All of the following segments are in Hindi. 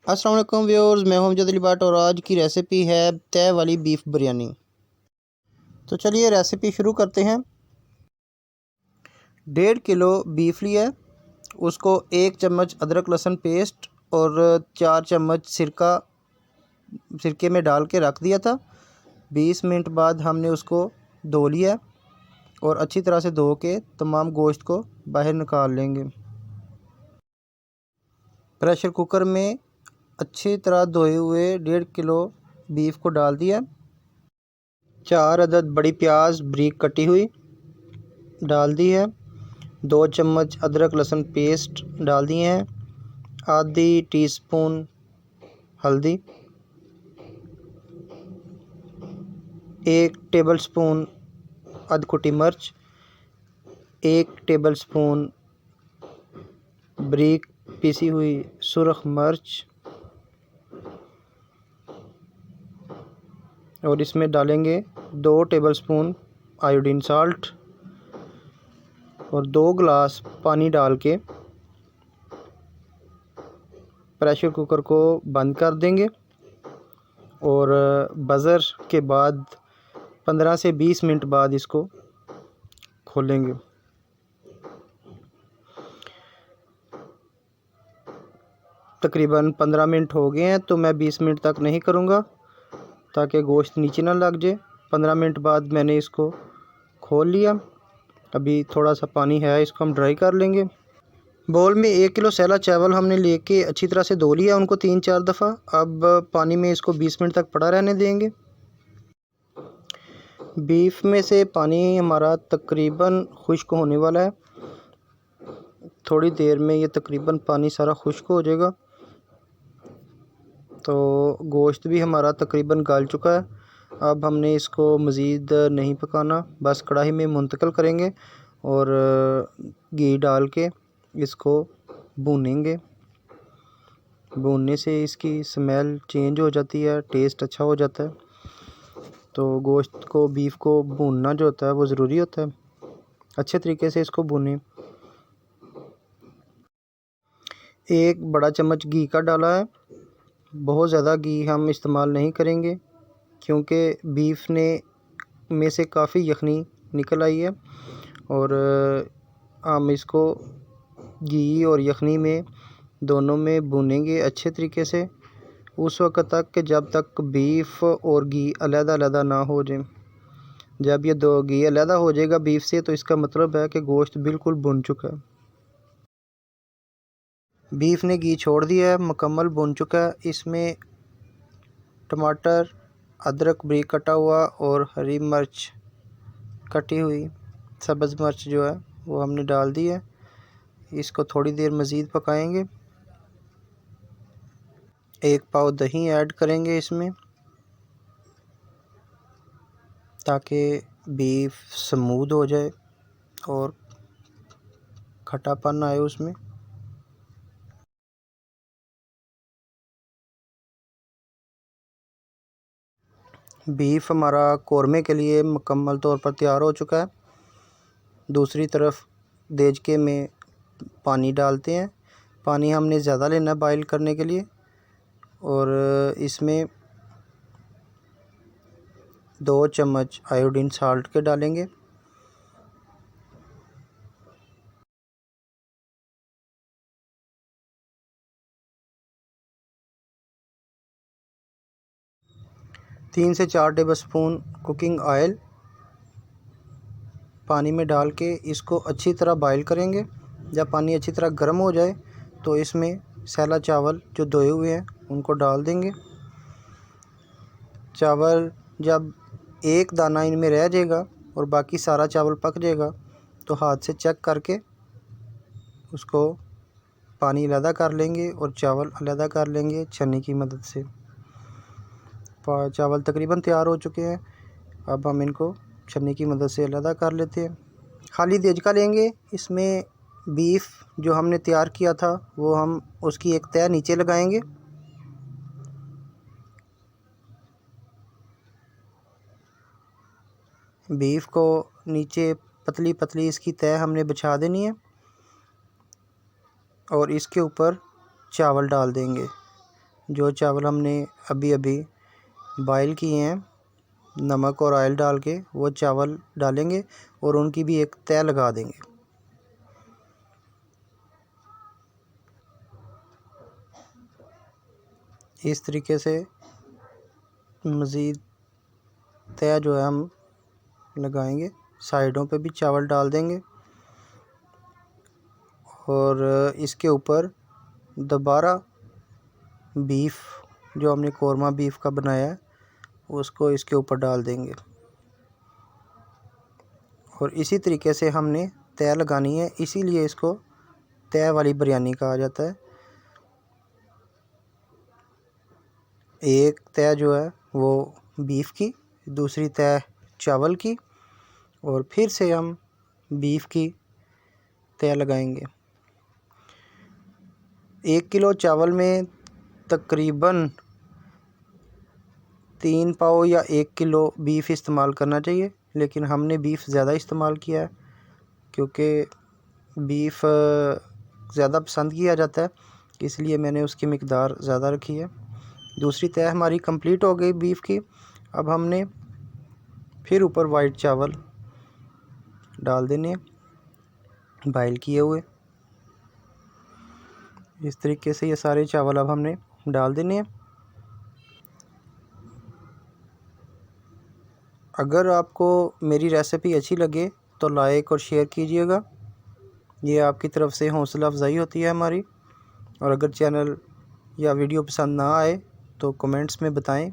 अस्सलाम वालेकुम व्यूअर्स, मैं हूं अमजद अली भट्ट और आज की रेसिपी है तय वाली बीफ बिरयानी। तो चलिए रेसिपी शुरू करते हैं। 1.5 किलो बीफ लिया है, उसको 1 चम्मच अदरक लहसुन पेस्ट और 4 चम्मच सिरके में डाल के रख दिया था। 20 मिनट बाद हमने उसको धो लिया और अच्छी तरह से धो के तमाम गोश्त को बाहर निकाल लेंगे। प्रेशर कुकर में अच्छी तरह धोए हुए 1.5 किलो बीफ को डाल दिया। 4 अदद बड़ी प्याज बारीक कटी हुई डाल दी है। 2 चम्मच अदरक लहसुन पेस्ट डाल दिए हैं। आधी टीस्पून हल्दी, 1 टेबलस्पून अधकुटी मिर्च, 1 टेबलस्पून बारीक पीसी हुई सुरख मिर्च और इसमें डालेंगे 2 टेबलस्पून आयोडीन साल्ट और 2 गिलास पानी डाल के प्रेशर कुकर को बंद कर देंगे और बज़र के बाद 15 से 20 मिनट बाद इसको खोलेंगे। तकरीबन 15 मिनट हो गए हैं, तो मैं 20 मिनट तक नहीं करूँगा ताकि गोश्त नीचे ना लग जाए। 15 मिनट बाद मैंने इसको खोल लिया। अभी थोड़ा सा पानी है, इसको हम ड्राई कर लेंगे। बाउल में 1 किलो सैला चावल हमने लेके अच्छी तरह से धो लिया उनको 3-4 दफ़ा। अब पानी में इसको 20 मिनट तक पड़ा रहने देंगे। बीफ में से पानी हमारा तकरीबन खुश्क होने वाला है। थोड़ी देर में ये तकरीबन पानी सारा खुश्क हो जाएगा। तो गोश्त भी हमारा तकरीबन गल चुका है। अब हमने इसको मज़ीद नहीं पकाना, बस कढ़ाई में मुंतकिल करेंगे और घी डाल के इसको भूनेंगे। भूनने से इसकी स्मेल चेंज हो जाती है, टेस्ट अच्छा हो जाता है। तो गोश्त को, बीफ को भूनना जो होता है वो ज़रूरी होता है। अच्छे तरीके से इसको भूनें। 1 बड़ा चम्मच घी का डाला है। बहुत ज़्यादा घी हम इस्तेमाल नहीं करेंगे क्योंकि बीफ में से काफ़ी यखनी निकल आई है और हम इसको घी और यखनी में दोनों में भूनेंगे अच्छे तरीके से उस वक़्त तक कि जब तक बीफ और घी अलग-अलग ना हो जाए। जब ये दो घी अलग हो जाएगा बीफ से, तो इसका मतलब है कि गोश्त बिल्कुल भुन चुका है। बीफ ने घी छोड़ दिया है, मुकम्मल भुन चुका है। इसमें टमाटर, अदरक बारीक कटा हुआ और हरी मिर्च कटी हुई, सब्ज़ मिर्च जो है वो हमने डाल दी है। इसको थोड़ी देर मज़ीद पकाएंगे। 1 पाव दही ऐड करेंगे इसमें ताकि बीफ स्मूद हो जाए और खटापन आए उसमें। बीफ हमारा कौरमे के लिए मुकम्मल तौर पर तैयार हो चुका है। दूसरी तरफ देचके में पानी डालते हैं। पानी हमने ज़्यादा लेना है बॉईल करने के लिए और इसमें 2 चम्मच आयोडीन साल्ट के डालेंगे। तीन से 4 टेबलस्पून कुकिंग ऑयल पानी में डाल के इसको अच्छी तरह बॉईल करेंगे। जब पानी अच्छी तरह गर्म हो जाए तो इसमें सैला चावल जो धोए हुए हैं उनको डाल देंगे। चावल जब एक दाना इनमें रह जाएगा और बाकी सारा चावल पक जाएगा तो हाथ से चेक करके उसको पानी अलग कर लेंगे और चावल अलग कर लेंगे छन्नी की मदद से। चावल तकरीबन तैयार हो चुके हैं। अब हम इनको छन्नी की मदद से अलग कर लेते हैं। खाली देचका लेंगे, इसमें बीफ जो हमने तैयार किया था वो हम उसकी एक तह नीचे लगाएंगे। बीफ को नीचे पतली पतली इसकी तह हमने बिछा देनी है और इसके ऊपर चावल डाल देंगे। जो चावल हमने अभी अभी बॉयल किए हैं नमक और ऑयल डाल के, वो चावल डालेंगे और उनकी भी एक तह लगा देंगे। इस तरीके से मज़ीद तह जो है हम लगाएंगे। साइडों पे भी चावल डाल देंगे और इसके ऊपर दोबारा बीफ जो हमने कोरमा बीफ का बनाया है उसको इसके ऊपर डाल देंगे और इसी तरीके से हमने तह लगानी है, इसीलिए इसको तह वाली बिरयानी कहा जाता है। एक तह जो है वो बीफ की, दूसरी तह चावल की और फिर से हम बीफ की तह लगाएंगे। 1 किलो चावल में तकरीबन 3 पाव या 1 किलो बीफ इस्तेमाल करना चाहिए, लेकिन हमने बीफ ज़्यादा इस्तेमाल किया है क्योंकि बीफ ज़्यादा पसंद किया जाता है, इसलिए मैंने उसकी मिकदार ज़्यादा रखी है। दूसरी तह हमारी कंप्लीट हो गई बीफ की। अब हमने फिर ऊपर वाइट चावल डाल देने हैं बॉयल किए हुए। इस तरीके से ये सारे चावल अब हमने डाल देने हैं। अगर आपको मेरी रेसिपी अच्छी लगे तो लाइक और शेयर कीजिएगा, ये आपकी तरफ से हौसला अफजाई होती है हमारी। और अगर चैनल या वीडियो पसंद ना आए तो कमेंट्स में बताएं।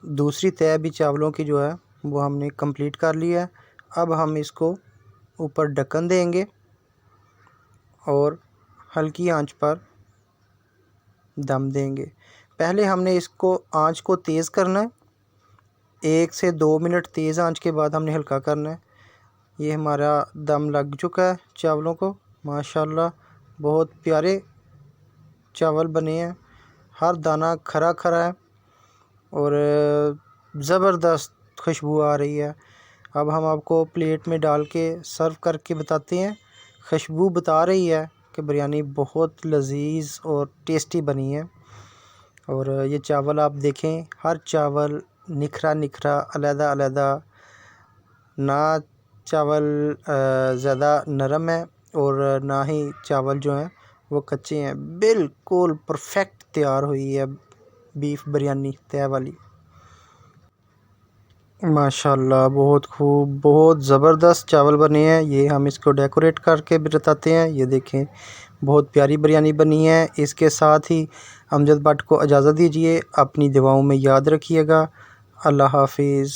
दूसरी तह भी चावलों की जो है वो हमने कंप्लीट कर लिया है। अब हम इसको ऊपर ढक्कन देंगे और हल्की आंच पर दम देंगे। पहले हमने इसको आंच को तेज़ करना है, 1 से 2 मिनट तेज़ आंच के बाद हमने हल्का करना है। ये हमारा दम लग चुका है चावलों को। माशाल्लाह बहुत प्यारे चावल बने हैं, हर दाना खरा खरा है और ज़बरदस्त खुशबू आ रही है। अब हम आपको प्लेट में डाल के सर्व करके बताते हैं। खुशबू बता रही है कि बिरयानी बहुत लजीज और टेस्टी बनी है। और ये चावल आप देखें, हर चावल निखरा निखरा अलग अलग, ना चावल ज़्यादा नरम है और ना ही चावल जो हैं वो कच्चे हैं। बिल्कुल परफेक्ट तैयार हुई है बीफ बिरयानी तय वाली। माशाल्लाह बहुत खूब, बहुत ज़बरदस्त चावल बने हैं। ये हम इसको डेकोरेट करके भी बताते हैं। ये देखें बहुत प्यारी बिरयानी बनी है। इसके साथ ही अमजद भट्ट को इजाज़त दीजिए। अपनी दुआओं में याद रखिएगा। अल्लाह हाफिज़।